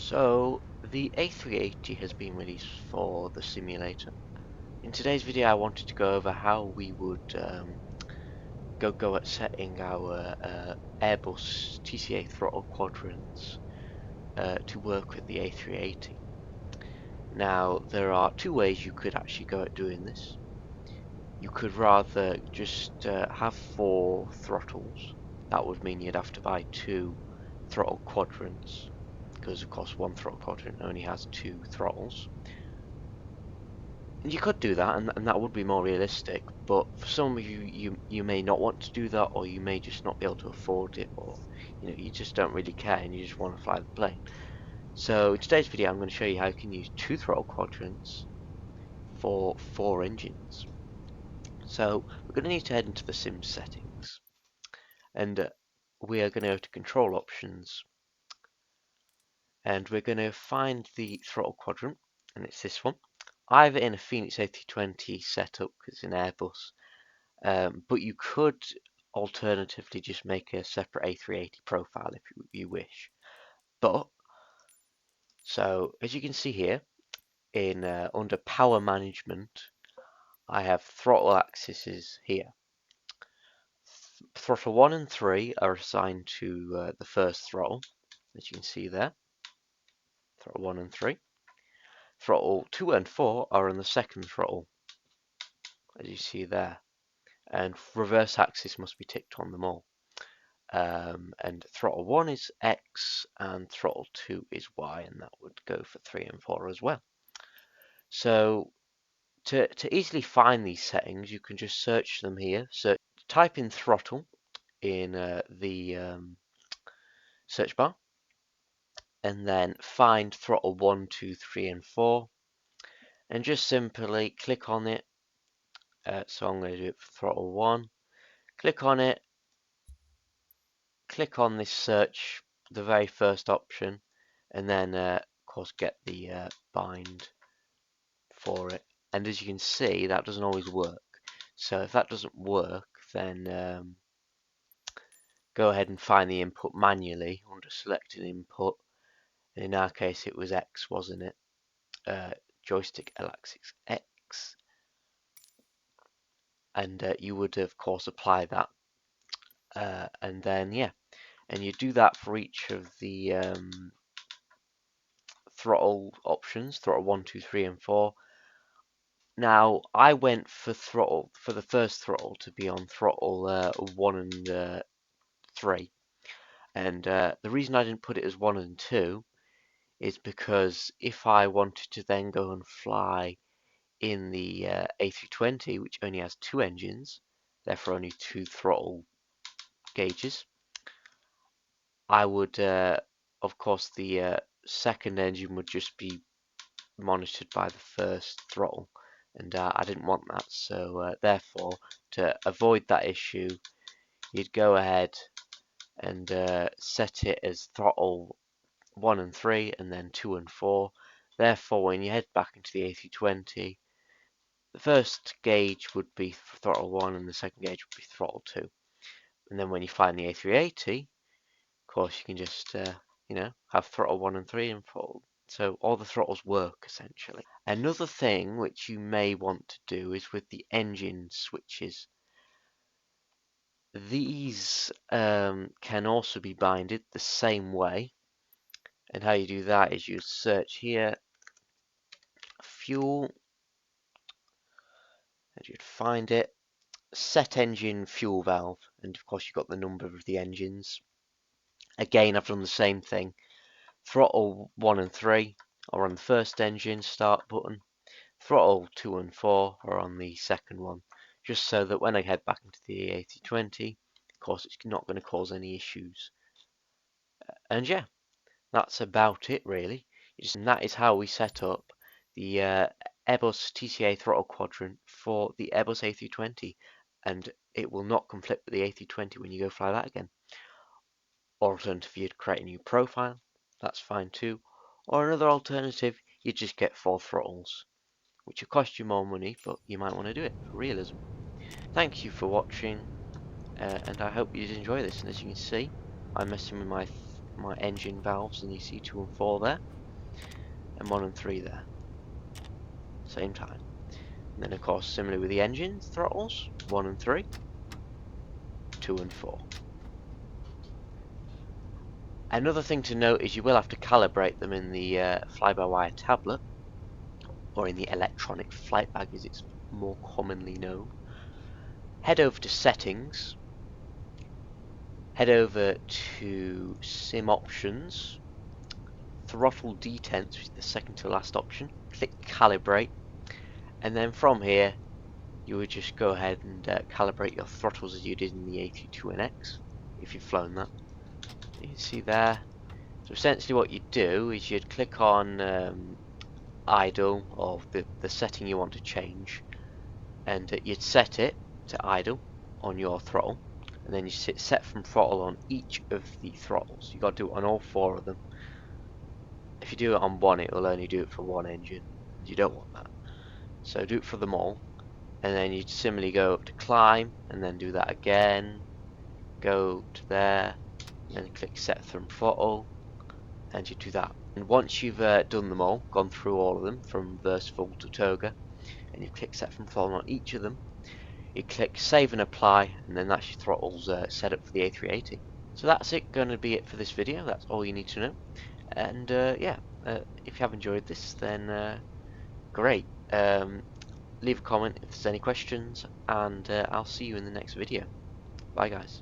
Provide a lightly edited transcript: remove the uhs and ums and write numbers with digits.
So the A380 has been released for the simulator. In today's video I wanted to go over how we would go at setting our Airbus TCA throttle quadrants to work with the A380. Now there are two ways you could actually go at doing this. You could rather just have 4 throttles. That would mean you'd have to buy 2 throttle quadrants, because of course one throttle quadrant only has 2 throttles. And you could do that, and that would be more realistic, but for some of you may not want to do that, or you may just not be able to afford it, or you just don't really care and you just want to fly the plane. So in today's video I'm going to show you how you can use 2 throttle quadrants for 4 engines. So we're going to need to head into the sim settings, and we are going to go to control options, and we're going to find the throttle quadrant, and it's this one. I have it in a Phoenix A320 setup because it's an Airbus, but you could alternatively just make a separate A380 profile if you wish. So as you can see here, in under power management, I have throttle axes here. Throttle 1 and 3 are assigned to the first throttle, as you can see there. Throttle 1 and 3. Throttle 2 and 4 are on the second throttle, as you see there. And reverse axis must be ticked on them all. And throttle 1 is X and throttle 2 is Y, and that would go for 3 and 4 as well. So to easily find these settings, you can just search them here. So type in throttle in the search bar, and then find throttle 1, 2, 3 and 4, and just simply click on it. So I'm going to do it for throttle 1. Click on it, click on this search, the very first option, and then of course get the bind for it. And as you can see, that doesn't always work. So if that doesn't work, then go ahead and find the input manually under selected input. And in our case it was X, wasn't it? Joystick L-axis X, and you would of course apply that, and then and you do that for each of the throttle options, throttle 1, 2, 3 and 4. Now I went for the first throttle to be on throttle 1 and 3, and the reason I didn't put it as 1 and 2 is because if I wanted to then go and fly in the A320, which only has 2 engines, therefore only 2 throttle gauges, I would of course the second engine would just be monitored by the first throttle, and I didn't want that. So therefore, to avoid that issue, you'd go ahead and set it as throttle 1 and 3 and then 2 and 4. Therefore, when you head back into the A320, the first gauge would be throttle 1 and the second gauge would be throttle 2. And then when you fly in the A380, of course you can just have throttle 1 and 3 and throttle. So all the throttles work essentially. Another thing which you may want to do is with the engine switches. These can also be binded the same way, and how you do that is you search here fuel, and you'd find it, set engine fuel valve, and of course you've got the number of the engines. Again, I've done the same thing. Throttle 1 and 3 are on the first engine start button. Throttle 2 and 4 are on the second one, just so that when I head back into the A320, of course it's not going to cause any issues. And yeah, that's about it really. And that is how we set up the Airbus TCA throttle quadrant for the Airbus A320, and it will not conflict with the A320 when you go fly that again. Or alternatively, you'd create a new profile, that's fine too. Or another alternative, you just get 4 throttles, which will cost you more money, but you might want to do it for realism. Thank you for watching, and I hope you enjoy this. And as you can see, I'm messing with my engine valves, and you see 2 and 4 there, and 1 and 3 there, same time. And then of course similarly with the engines, throttles, 1 and 3, 2 and 4. Another thing to note is you will have to calibrate them in the fly-by-wire tablet, or in the electronic flight bag as it's more commonly known. Head over to settings, head over to sim options, throttle detents, which is the second to last option, click calibrate, and then from here you would just go ahead and calibrate your throttles as you did in the A320X if you've flown that. You can see there. So essentially what you'd do is you'd click on idle, or the setting you want to change, and you'd set it to idle on your throttle, and then you set from throttle on each of the throttles. You've got to do it on all 4 of them. If you do it on one, it will only do it for one engine. You don't want that. So do it for them all, and then you'd similarly go up to climb, and then do that again. Go to there, and then click set from throttle, and you do that. And once you've done them all, gone through all of them from versatile to toga, and you click set from throttle on each of them, you click save and apply, and then that's your throttles set up for the A380. So that's going to be it for this video. That's all you need to know. And yeah, if you have enjoyed this, then great. Leave a comment if there's any questions, and I'll see you in the next video. Bye guys.